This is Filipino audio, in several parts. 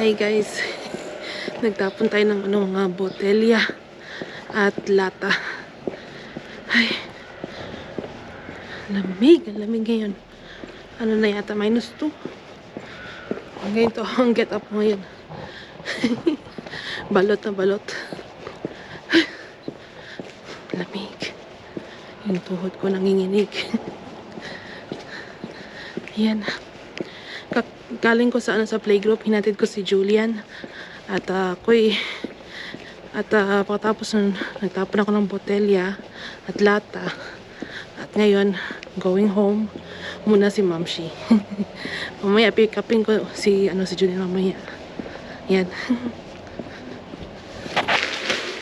Hi guys. Nagtapon tayo ng mga botelya at lata. Ay. Lamig. Ang lamig ngayon. Ano na yata? -2. Ngayon to ang get up ngayon. Balot na balot. Lamig. Yung tuhod ko nanginginig. Yan. Galing ko sa playgroup, hinatid ko si Julian at pagkatapos nun, nagtapon ako ng botelya at lata at ngayon going home muna si Mamshi. Mamaya pick upin ko si Julian mamaya. Yan.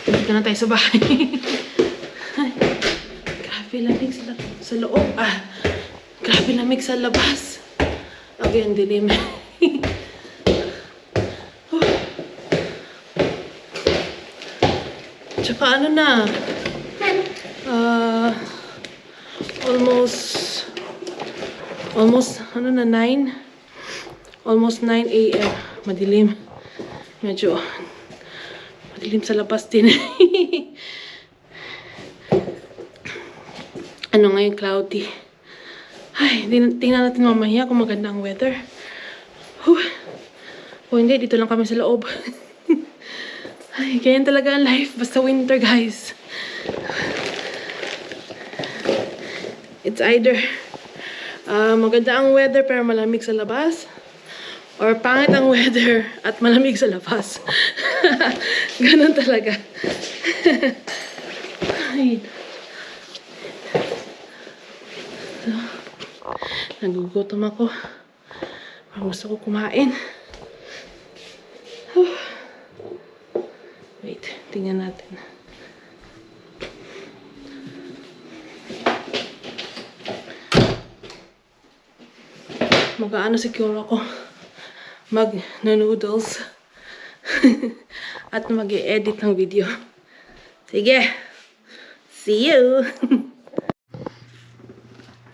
Dito na tayo sa bahay. Ay, grabe lamig sa loob. Grabe lamig sa labas. Okay, ang dilim. Tsaka ano na, almost ano na, 9? Almost 9 AM. Madilim. Medyo madilim sa labas din. Ano ngayon, cloudy. Ay, tingnan natin mamaya kung maganda ang weather. O hindi, dito lang kami sa loob. Ay, ganyan talaga ang life. Basta winter, guys. It's either maganda ang weather pero malamig sa labas, or pangit ang weather at malamig sa labas. Ganun talaga. Ay. Nagugutom ako. Gusto ko kumain. Wait, tingnan natin. Mag-aano siguro ako. Mag-noodles. At mag-i-edit ng video. Sige. See you!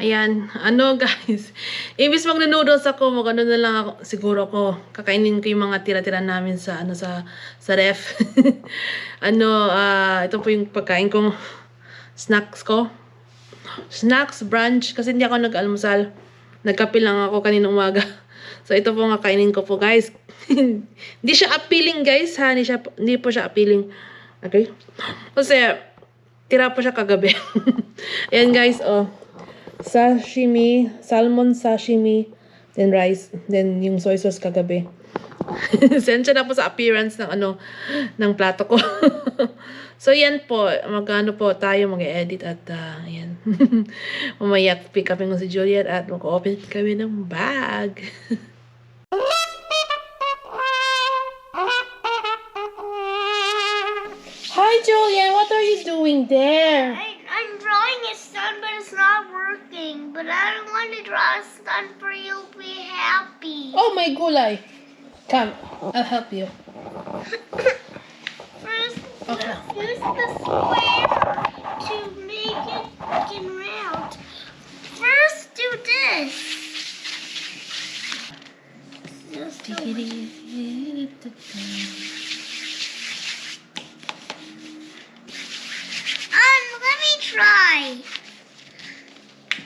Ayan, guys, imbis mag-noodles ako, mag-ano na lang ako, siguro ako, kakainin ko yung mga tira-tira namin sa ref. Ito po yung pagkain kong snacks ko. Snacks, brunch, kasi hindi ako nag-almusal. Nagkape lang ako kaninang umaga. So, ito po ang kakainin ko po, guys. Hindi siya appealing, guys, ha? Hindi po siya appealing. Okay? Kasi, tira po siya kagabi. Ayan, guys, sashimi, salmon sashimi, then rice, then yung soy sauce kagabi. Sensya na po sa appearance ng plato ko. So yan po, magano po tayo mag-edit at yan. Mamaya pick upin ko si Juliet at mag-open kami ng bag. Hi Julian, what are you doing there? I'm drawing a sun, but it's not working. But I don't want to draw a sun for you to be happy. Oh my gulay. Come, I'll help you. First, Okay. use the square to make it round. First, do this. Just let me try.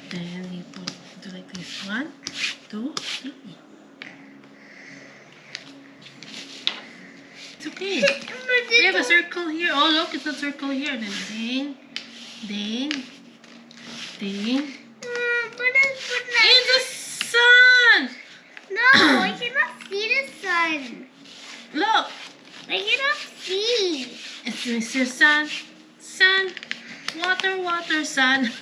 Then you do like this. 1, 2, 3. It's okay. We have a circle here. Oh, look, it's a circle here. Then ding, ding, ding. It's the sun! No, I cannot see the sun. Look! I cannot see. It's Mr. Sun. Sun. Water, water, sun.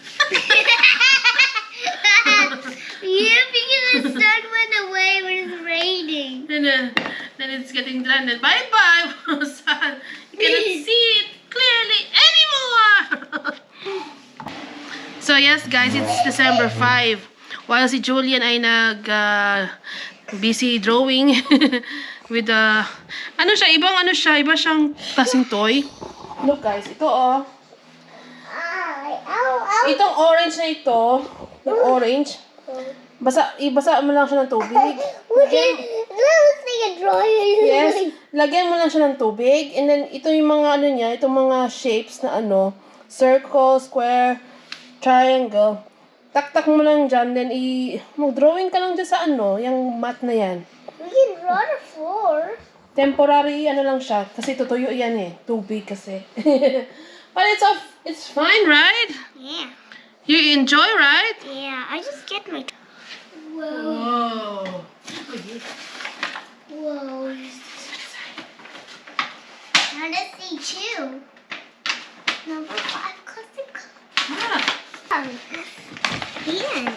Yeah, because the sun went away when it's raining. Then it's getting done. Then bye-bye, sun. You cannot see it clearly anymore. So yes, guys, it's December 5. While si Julian ay busy drawing with iba siyang klaseng toy. Look guys, ito itong orange na ito, yung orange, Ibasa mo lang siya ng tubig. Look at that looks like a drawing. Yes. Lagyan mo lang siya ng tubig. And then, ito yung mga ano niya, itong mga shapes na ano, circle, square, triangle. Tak-tak mo lang dyan, then mag-drawing ka lang dyan sa ano, yung mat na yan. We can draw the floor. Temporary, ano lang siya, kasi tutuyo yan eh. Tubig kasi. But it's fine, right? Yeah. You enjoy, right? Yeah, I just get my... Whoa. Whoa. Whoa. Now let's see two. Number 5, classic. Ah. Yeah.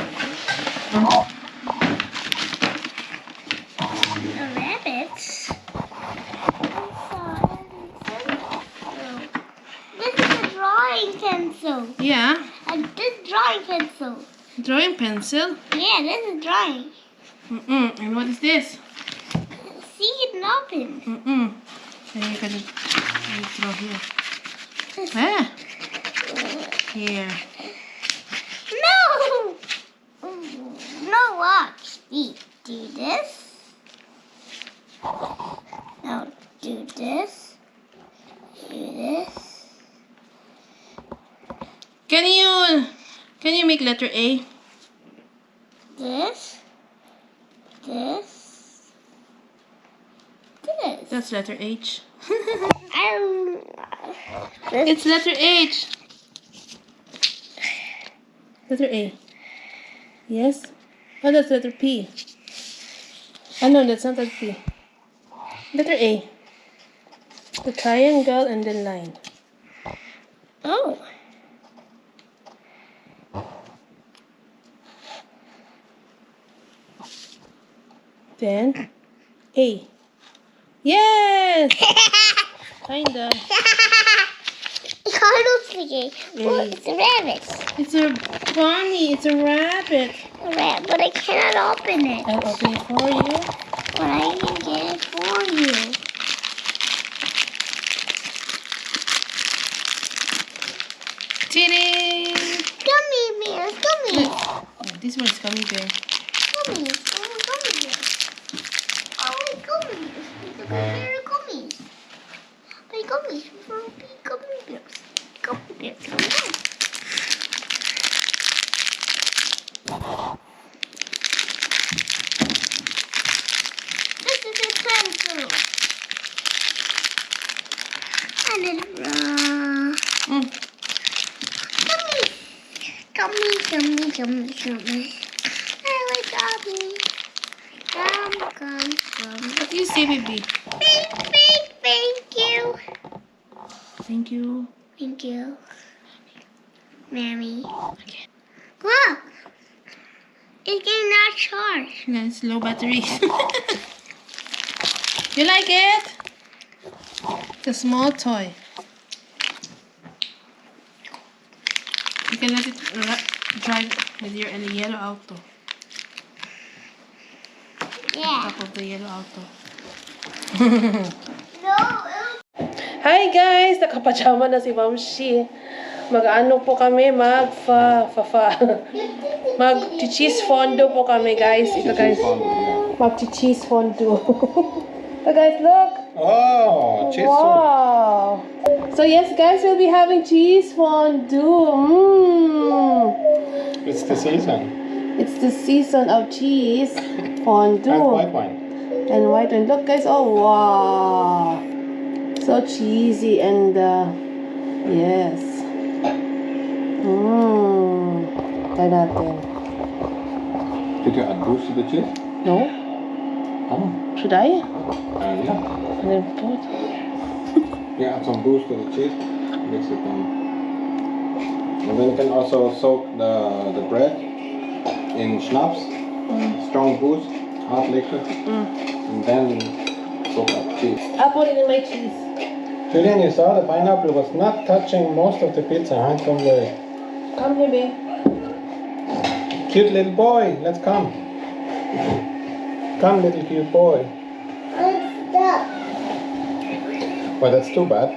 The rabbits. This is a drawing pencil. Yeah. This drawing pencil. Drawing pencil. Yeah, this is drawing. And what is this? See it open. So you can draw here. Ah. Here. No! No, watch. Do this. Now do this. Do this. Can you make letter A? This. This. This. That's letter H. This. It's letter H. Letter A. Yes. Oh, that's letter P. Oh no, that's not letter P. Letter A. The triangle and then line. Oh. Then A. Yes! Kinda. Carlos again. Oh, Hey. it's a rabbit. It's a bunny. It's a rabbit. A rat, but I cannot open it. I'll open it for you. But I can get it for you. Ta-da! Gummy bears, gummies. Oh, this one's coming there. Gummies. Oh, gummy bears. Oh, gummies. It's a pair of gummies. My gummies. Gummy bears. Gummy bears. Gummy bears. This is a pencil. And it's Gummy. I like gummy. Gum. What do you say, baby? Thank you. Thank you. Thank you. Mammy. Okay. Look. It's getting not charged. Yeah, it's low battery. You like it? It's a small toy. You can let it drive with your yellow auto. Yeah. Top of the yellow auto. No. Hi guys! Nakapajama na si Ma'am Shi. Mag-ano po kami? Mag-cheese fondue po kami guys. Ito guys. Mag-cheese fondue. So guys, look! Oh, cheese soup. Wow! So yes guys, we'll be having cheese fondue. It's the season. It's the season of cheese fondue. And white wine. And white wine. Look guys, oh wow! So cheesy and yes. Try natin. Did you add boost to the cheese? No? Oh. Should I? Yeah. And then put. You add some boost to the cheese. Mix it in. And then you can also soak the bread in schnapps. Strong boost, hot liquor. And then soak up cheese. I'll put it in my cheese. Julian, you saw the pineapple was not touching most of the pizza, huh? Don't worry. Come here, babe. Cute little boy, let's come. Come, little cute boy. Stop. Well, that's too bad.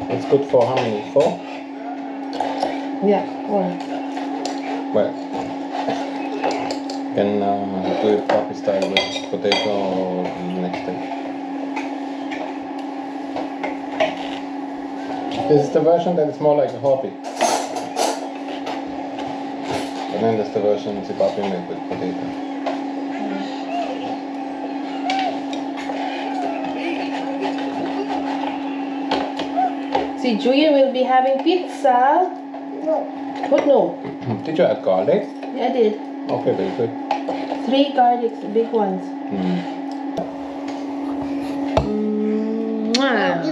It's good for how many? 4? Yeah, one. Well, can do it coffee style with potato next time. This is the version that is more like a hobby. And then there's the version Zimbabwe made with potato. See, Julian will be having pizza. No. What no? Did you add garlic? Yeah, I did. Okay, very good. 3 garlics, big ones. Mwah.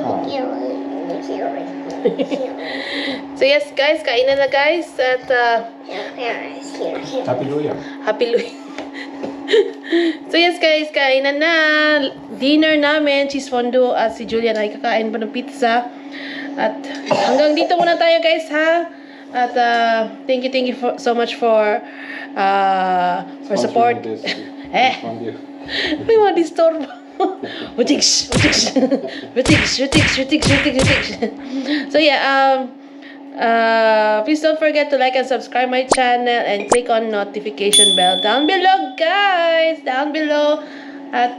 So yes guys, kainan na guys at Happy New Year. Happy Louis. So yes guys, kainan na. Dinner namin, cheese fondue at si Julian ay kakain pa ng pizza. At hanggang dito muna tayo guys ha. At thank you so much for support. Fondue. May mga disturbo. Butiks. So yeah, please don't forget to like and subscribe my channel and click on notification bell down below guys, down below. At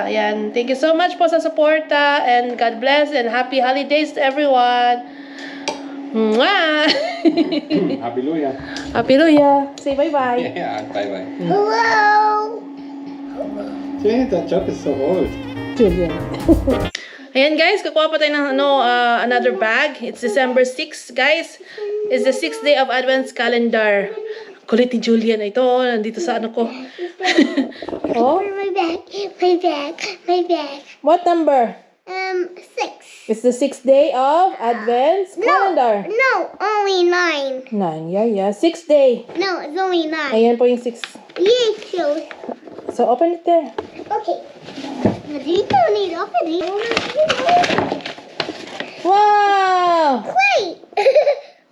yan, thank you so much po sa suporta and God bless and happy holidays to everyone. Mwah! Happy New Year. Happy New Year. Say bye-bye. Yeah, bye bye. Hello. See, that joke is so old. Julian. Ayan guys, kukuha pa tayo ng another bag. It's December 6 guys. It's the 6th day of Advent calendar. Kulit ni Julian ito. Nandito sa ano ko. Oh? My bag. What number? 6. It's the 6th day of Advent calendar. No, only 9. 9. Yeah. 6th day. No, it's only 9. Ayan po yung 6. Yeah, sure. So open it there. Okay. You don't need to open it. Wow! Plate.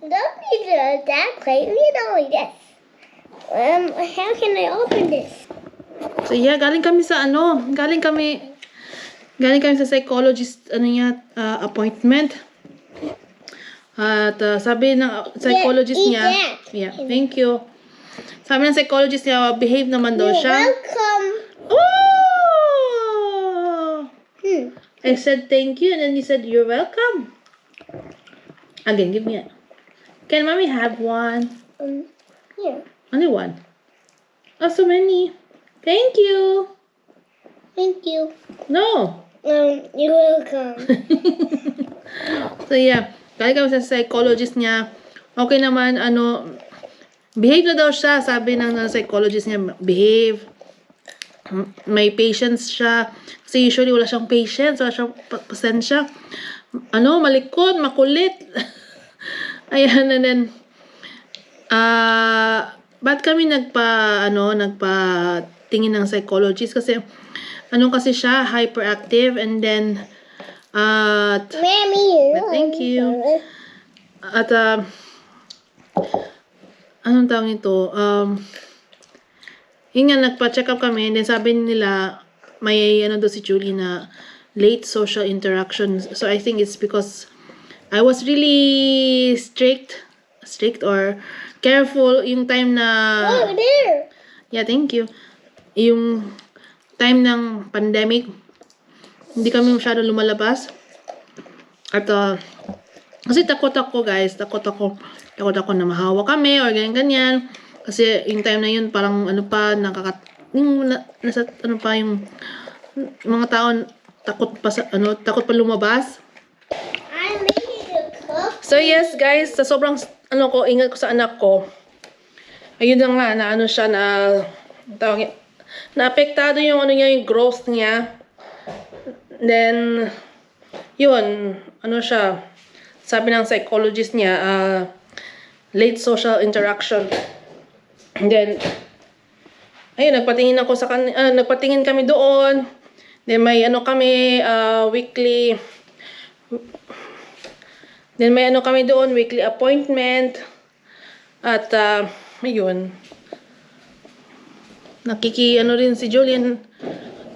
Don't need that plate. We need only this. How can I open this? So yeah, galing kami sa psychologist appointment. At sabi ng psychologist eat niya, that. yeah, thank you. Sabi ng psychologist niya, behave naman daw siya. Welcome. Oh! I said thank you and then you said you're welcome. Again, give me it. Can mommy have one? Here. Only one. Oh, so many. Thank you. Thank you. No. You're welcome. So yeah, galing kami sa psychologist niya. Okay naman, behave na daw siya. Sabi ng psychologist niya, behave. May patience siya. Kasi usually wala siyang patience, wala siyang pasensya. Malikot, makulit. Ayan, and then, ba't kami nagpa-tingin ng psychologist? Kasi, kasi siya, hyperactive, and then, Mommy, thank you. At, anong tawag nito? Yun nga, nagpa-check up kami, and then sabi nila, may daw si Julie na late social interaction. So I think it's because I was really strict or careful yung time na... Oh, there. Yeah, thank you. Yung time ng pandemic, hindi kami masyado lumalabas. At, kasi takot ako guys, takot ako na mahawa kami or ganyan. Kasi yung time na yun, parang yung mga tao takot pa lumabas. I made a cup. So yes guys, sa sobrang ingat ko sa anak ko, ayun na nga, na siya naapektado yung yung growth niya. Then, yun, siya, sabi ng psychologist niya, late social interaction. And then, ayun, nagpatingin kami doon. Then may kami weekly. Then may kami doon, weekly appointment. At ayun. Rin si Julian.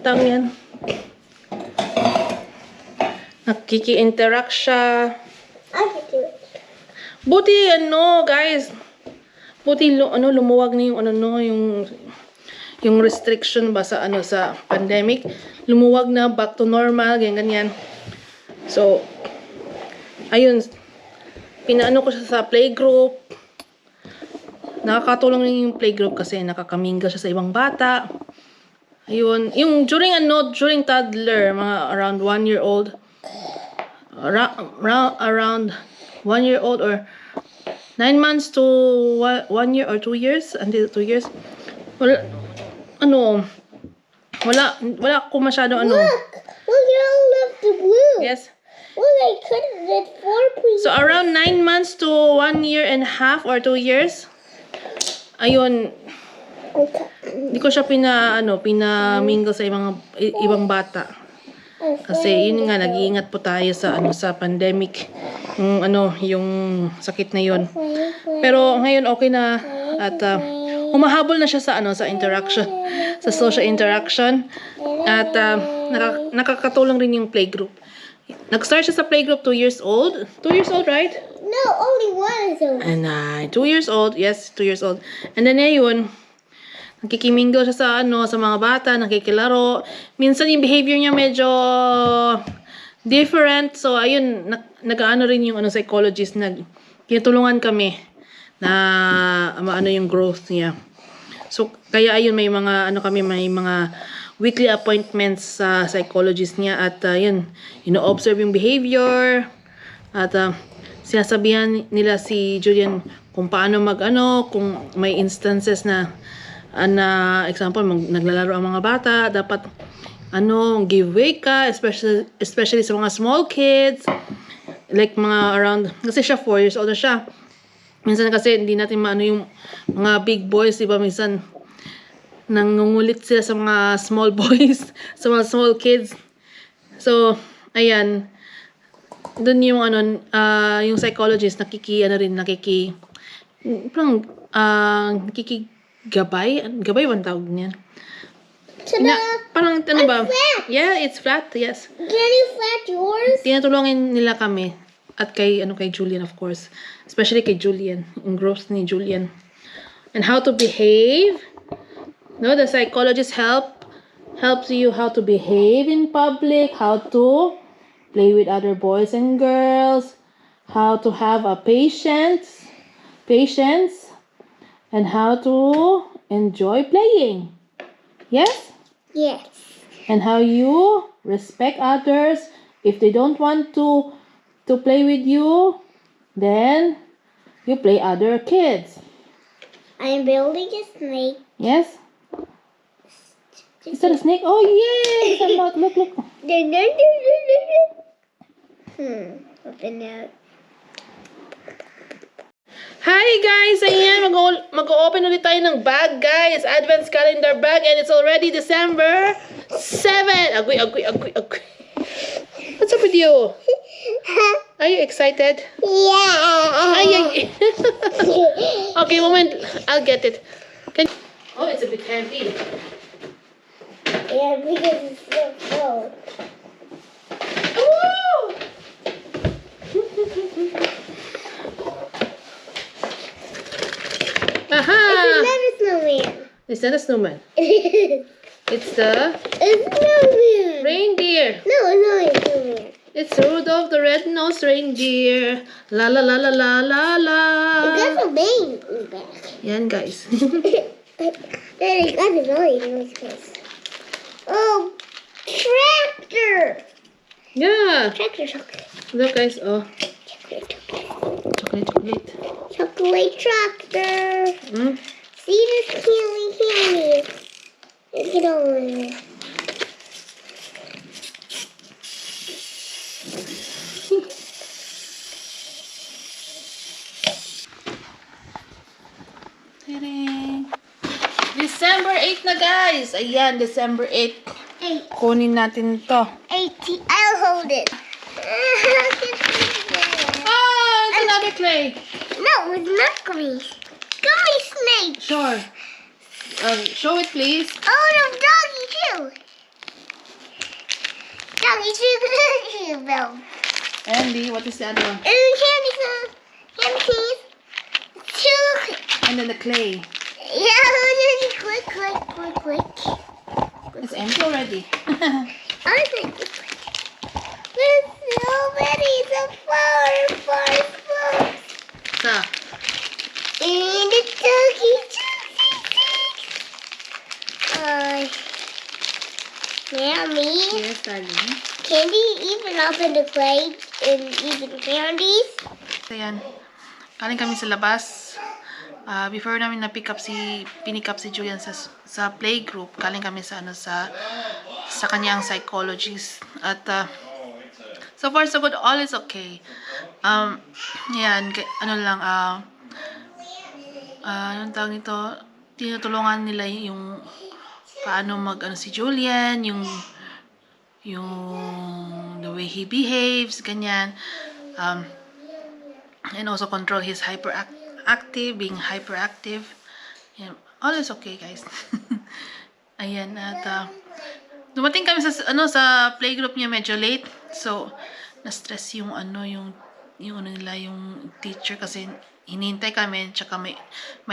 Yan. Nakiki-interact siya. I can do it. Buti guys. Buti lumuwag na yung yung restriction ba sa ano sa pandemic, lumuwag na, back to normal, ganyan. So, ayun, pinaano ko siya sa playgroup. Nakakatulong rin yung playgroup kasi nakakamingle siya sa ibang bata. Ayun, yung during toddler, mga around 1 year old, around 1 year old or 9 months to 1 year or 2 years, until 2 years. Wala ko masyado ano. Look at all of the blue. Yes. Look, I cut it 4 pieces. So around 9 months to 1 year and a half or 2 years. Ayun, hindi ko siya pinamingle sa ibang bata. Kasi yun nga, nag-iingat po tayo sa sa pandemic. Yung sakit na yun. Pero ngayon okay na at humahabol na siya sa interaction, sa social interaction. At nakakatulong rin yung playgroup. Nag-start siya sa playgroup 2 years old. 2 years old, right? No, only one is over. And 2 years old. Yes, 2 years old. And then ngayon, nakikimingle siya sa mga bata, nakikilaro. Minsan yung behavior niya medyo different. So ayun, nag-aano rin yung psychologist, tinutulungan kami na maano yung growth niya. So kaya ayun, may mga may mga weekly appointments sa psychologist niya at yun, ino-observe yung behavior at sinasabihan nila si Julian kung paano kung may instances na example, naglalaro ang mga bata, dapat give way ka, especially sa mga small kids, like mga around, kasi siya 4 years old na siya. Minsan kasi hindi natin maano yung mga big boys, diba? Minsan nangungulit sila sa mga small boys, sa mga small kids. So, ayan, dun yung yung psychologist gabay bang tawag niyan? Parang ba? Flat. Yeah, it's flat, yes. Can you flat yours? Tinutulungan nila kami at kay Julian, of course, especially kay Julian, yung growth ni Julian and how to behave. No, the psychologist helps you how to behave in public, how to play with other boys and girls, how to have a patience, and how to enjoy playing. Yes? Yes. And how you respect others. If they don't want to play with you, then you play other kids. I'm building a snake. Yes? Is that a snake? Oh, yay! Look. Open it. Hi guys! Ayan, mag-open ulit tayo ng bag, guys. Advent calendar bag and it's already December 7. Agoy. What's up with you? Are you excited? Yeah. Ay. Okay, moment. I'll get it. Oh, it's a bit heavy. Yeah, because it's so cold. Woo! Aha! It's another snowman. It's not a snowman. It's the It's snowman. reindeer. No, it's not a snowman. It's Rudolph the red-nosed reindeer. La la la la la la la. It got some bang in the back. Yan, guys. Then it got a noise face. Oh, tractor. Yeah. Tractor chocolate. Look, guys. Oh, Chocolate. chocolate. Chocolate tractor. Mm. See this candy. Let's get over there. December 8 na, guys. Ayan, December 8. 8. Kunin natin to. 18. I'll hold it. Oh, it's another clay. No, it's not gummies. Gummy snake. Sure. Show it, please. Oh, no, doggy too. Doggy too. Bell. Andy, what is the other one? And the candy keys. Two. And then the clay. Yeah, Click. It's empty already. I think it's there's so many the flowers. So, And the turkey. Mommy, yes, darling. can you even open the plates and even candies? So, yan. Galing kami sa labas. Before namin pinick up si Julian sa playgroup, galing kami sa kanyang psychologist. At so far so good, all is okay. Yan, anong tawag nito? Tinutulungan nila yung paano si Julian, yung the way he behaves, ganyan. And also control his being hyperactive. Yan. All is okay, guys. Ayan, at dumating kami sa playgroup niya medyo late. So, na-stress yung teacher kasi hinihintay kami, tsaka may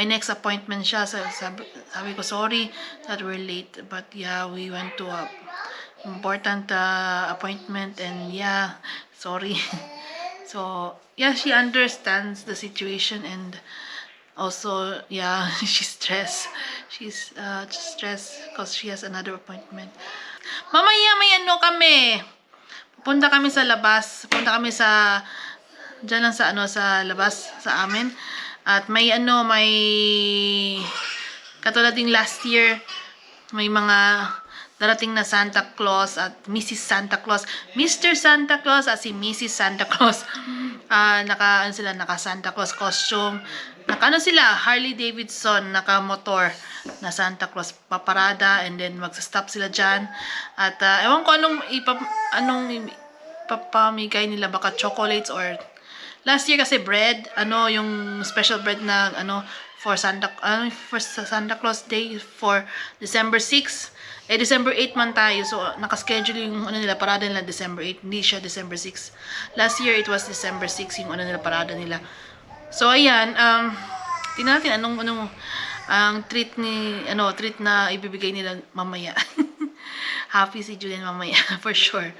next appointment siya. So, sabi ko, sorry that we're late, but yeah, we went to a important appointment, and yeah, sorry. So, yeah, she understands the situation, and also, yeah, she's stressed. She's stressed because she has another appointment. Mamaya may kami. Punta kami sa labas. Punta kami dyan lang sa labas sa amin. At may katulad din last year, may mga darating na Santa Claus at Mrs. Santa Claus, Mr. Santa Claus at si Mrs. Santa Claus. Naka Santa Claus costume. Sila, Harley Davidson, naka-motor na Santa Claus, paparada, and then magsa-stop sila dyan. At ewan ko anong ipapamigay nila, baka chocolates or last year kasi bread, yung special bread na for Santa Claus Day for December 6. December 8 man tayo. So, nakaschedule yung parada nila December 8. Hindi siya December 6. Last year, it was December 6 yung parada nila. So, ayan. Tingnan natin ang treat na ibibigay nila mamaya. Happy si Julian mamaya, for sure.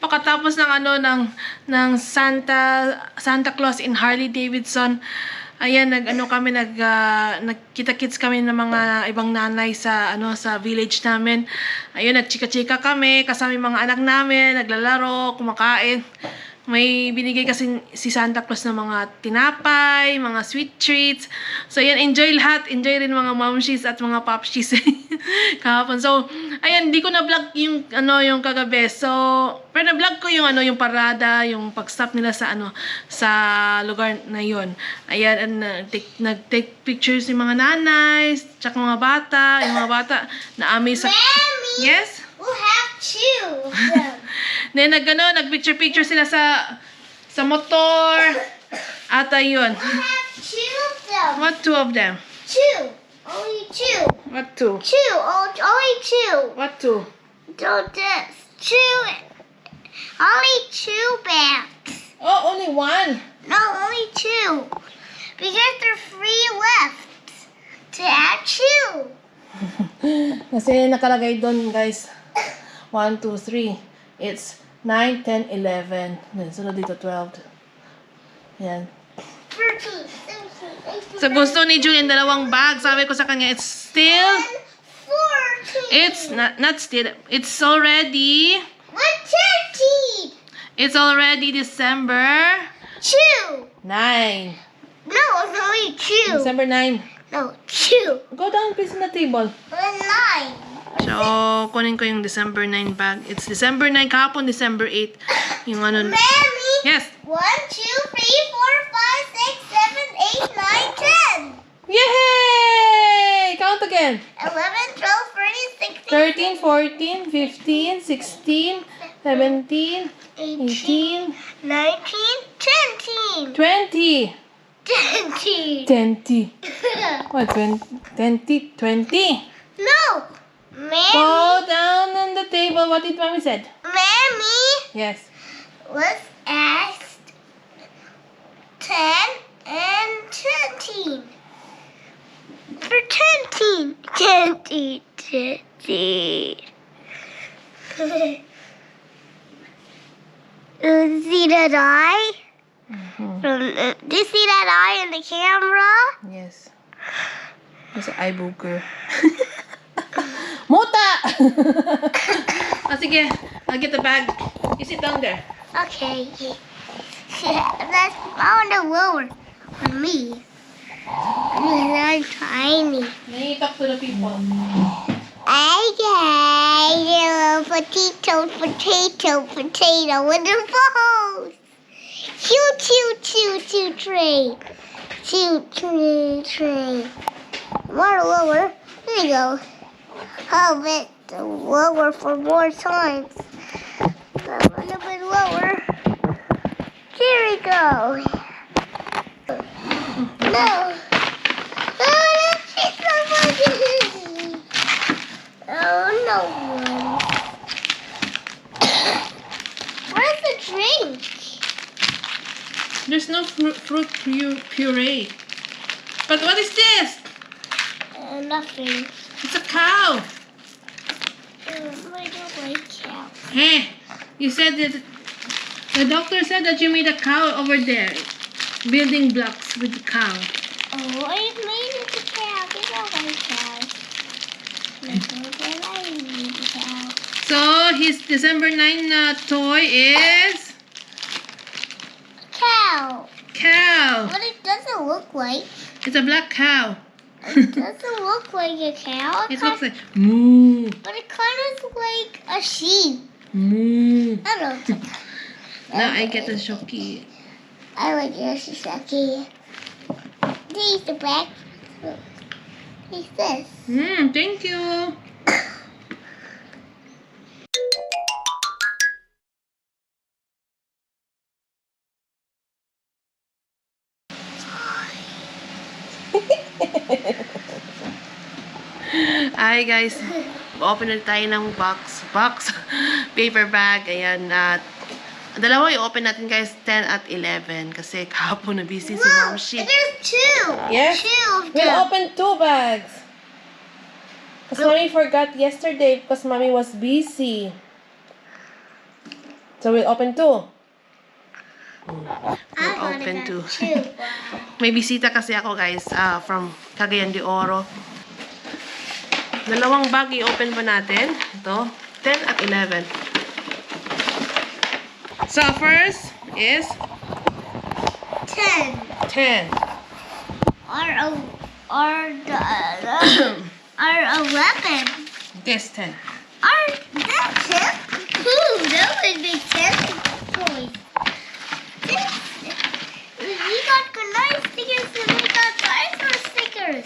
Pagkatapos ng ng Santa Claus in Harley Davidson, ayan, nagkita-kits kami ng mga ibang nanay sa sa village namin. Ayun, nagchika-chika kami kasama yung mga anak namin, naglalaro, kumakain. May binigay kasi si Santa Claus ng mga tinapay, mga sweet treats. So, ayan, enjoy lahat. Enjoy rin mga momshies at mga popshies kahapon. So, ayan, hindi ko na-vlog yung, yung kagabi. So, pero na-vlog ko yung, yung parada, yung pag-stop nila sa, sa lugar na yon. Ayan, nag-take pictures yung mga nanay, tsaka mga bata, yung mga bata na amaze sa... Mommy! Yes? We'll have two of them. Then, nag-picture-picture sila sa motor. At ayun. We'll have two of them. What two of them? Two. Only two. What two? Two. Only two. What two? Don't this. Two. Only two bags. Oh, only one. No, only two. Because there's three left. To add two. Kasi nakalagay doon, guys. 1, 2, 3. It's 9, 10, 11. Then, sunod dito 12. Yan. 13, 17, 18, So, gusto ni Julian dalawang bag. Sabi ko sa kanya, it's still... 14. It's not still. It's already... 13. It's already December 2. 9. No, it's only 2. December 9. No, 2. Go down, please, on the table. 9. So, kunin ko yung December 9 bag. It's December 9, kahapon December 8. Yung Mommy. Yes. 1, 2, 3, 4, 5, 6, 7, 8, 9, 10. Yay! Count again. 11, 12, 13, 16, 13, 14, 15, 16, 17, 18, 19, 20. 20. 20. What, 20? 20? No. Mommy. Go down on the table. What did Mommy said? Mommy. Yes. Let's ask 10 and 20. For 20. 20. 20. See that eye? Do you see that eye in the camera? Yes. There's an eye booger. Muta! Oh, sige. I'll get the bag. You sit down there. Okay. That's on the lower for me. I'm tiny. Now you talk to the people. Okay, potato, potato, potato with the balls. Choo, choo, choo, choo, train. Choo, choo, train. More lower. There you go. A bit lower for more times. A little bit lower. Here we go. No. Oh, that's so funny. Oh, no one. Where's the drink? There's no fruit puree. But what is this? Nothing. It's a cow. I don't like cow. Hey, you said that the doctor said that you made a cow over there. Building blocks with the cow. Oh, I made it a cow. I don't like cows. I need a cow. So his December 9 toy is Cow. cow. But it doesn't look like. It's a black cow. It doesn't look like a cow. It looks like moo, But it kind of looks like a sheep. moo. I don't know. Now I get a shocky. I like Yoshizaki. These the back. He's this. Thank you. Hi guys, open na tayo ng box, paper bag, ayan, at dalawa i-open natin guys, 10 at 11, kasi kahapon na busy si Mom Shi. There's two. Yes? Two of We'll them. open 2 bags. Because Mommy forgot yesterday because Mommy was busy. So we'll open two. I We'll wanna open go two. too. May bisita kasi ako guys from Cagayan de Oro. Dalawang bag i-open pa natin. Ito, 10 at 11. So first is 10. 10. Or 11. This 10. Or that's it. Ooh, that would be 10 toys. We got nice stickers and we got dinosaur stickers.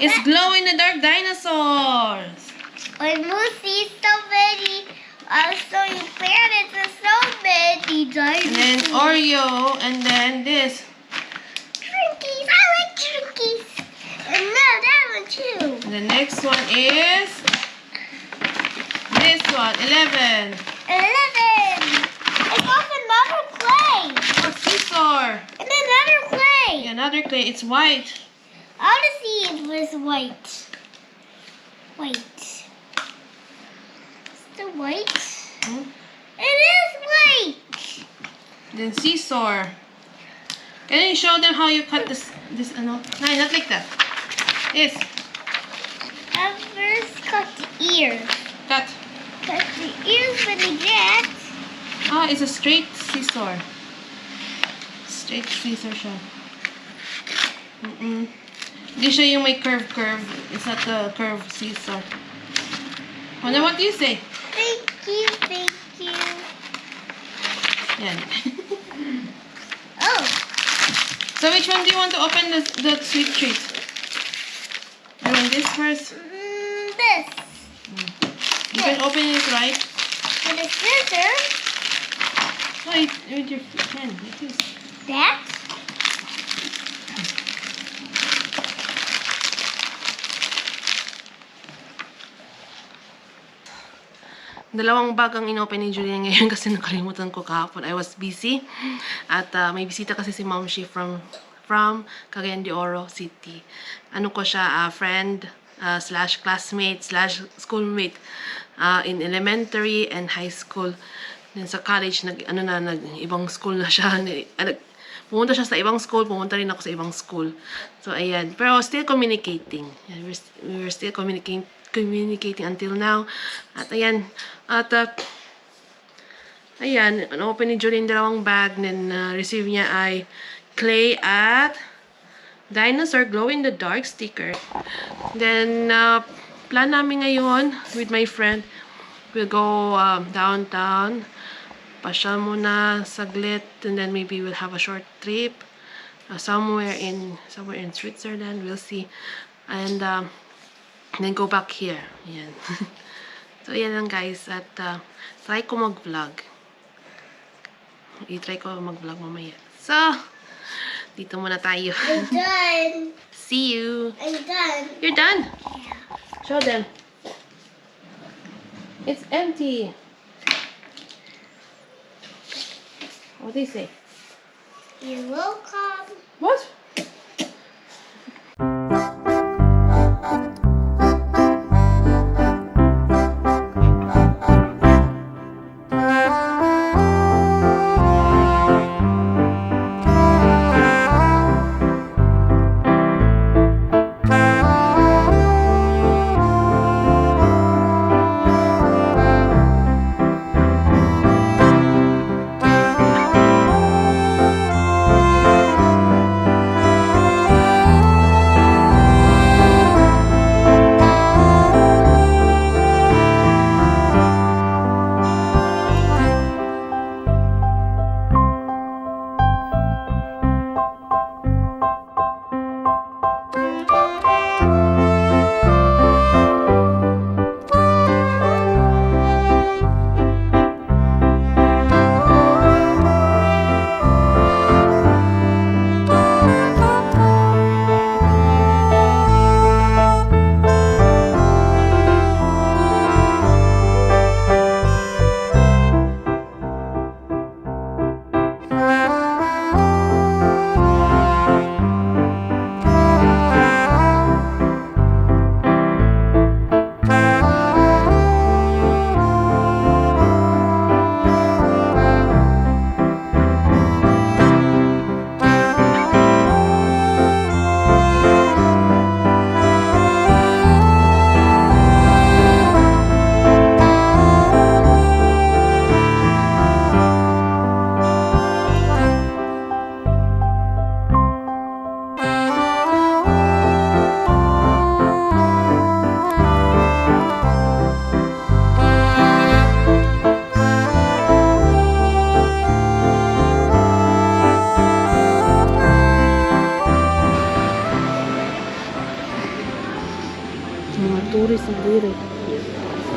It's glow in the dark dinosaurs. When Lucy so many, so you planets and so many dinosaurs. And then Oreo, and then this. Trinkies, I like Trinkies. And now that one too. And the next one is this one, 11. 11. It's off another clay. Oh, scissor. And another clay. Another clay. It's white. I want to see if it was white. White. Is it white? Hmm? It is white. Then scissor. Can you show them how you cut this? No, not like that. This. I first cut the ear. Cut. Cut the ears with the jet. Ah, it's a straight scissor. Straight scissor siya. Hindi siya yung may curve. It's not the curve scissor. Oh, now what do you say? Thank you, thank you. Yan. Oh, So which one do you want to open the sweet treat? You want this first? this. You can open it right. With a scissors. No, with your hand. Like this. That. Dalawang bag ang inopen ni Julian ngayon kasi nakalimutan ko kahapon. I was busy. At may bisita kasi si Mom Shi from Cagayan de Oro City. Ano ko siya, friend, slash classmate, slash schoolmate in elementary and high school. Then sa college, ibang school na siya. Pumunta siya sa ibang school, pumunta rin ako sa ibang school. So, ayan. Pero still communicating. Yeah, we were still communicating until now. At ayan. At ayan, open ni Julian dalawang bag. Then receive niya ay clay at dinosaur glow in the dark sticker. Then plan namin ngayon with my friend, we'll go downtown. Pasyal muna saglit, and then maybe we'll have a short trip somewhere in Switzerland. We'll see. And then go back here. Ayan. So, ayan lang guys. At try ko mag-vlog. I-try ko mag-vlog mamaya. So, dito muna tayo. I'm done. See you. I'm done. You're done? Show them. It's empty. What do you say? You're welcome. What?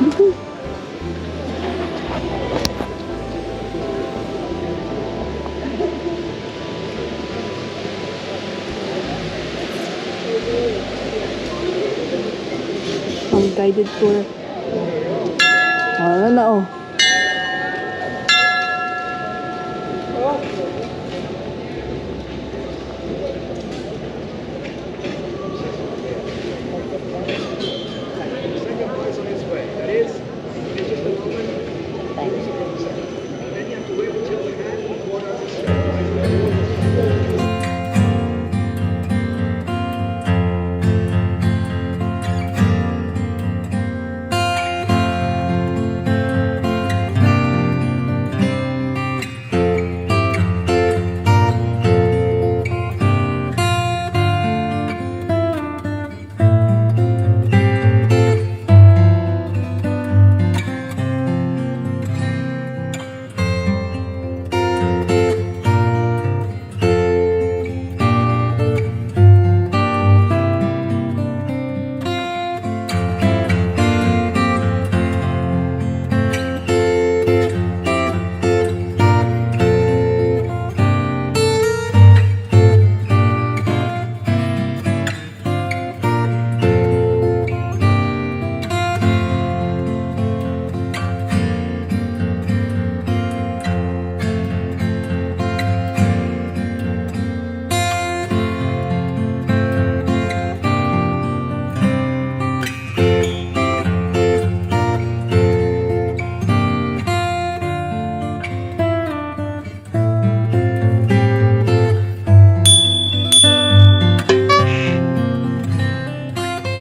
Ang guided tour. Ano na oh.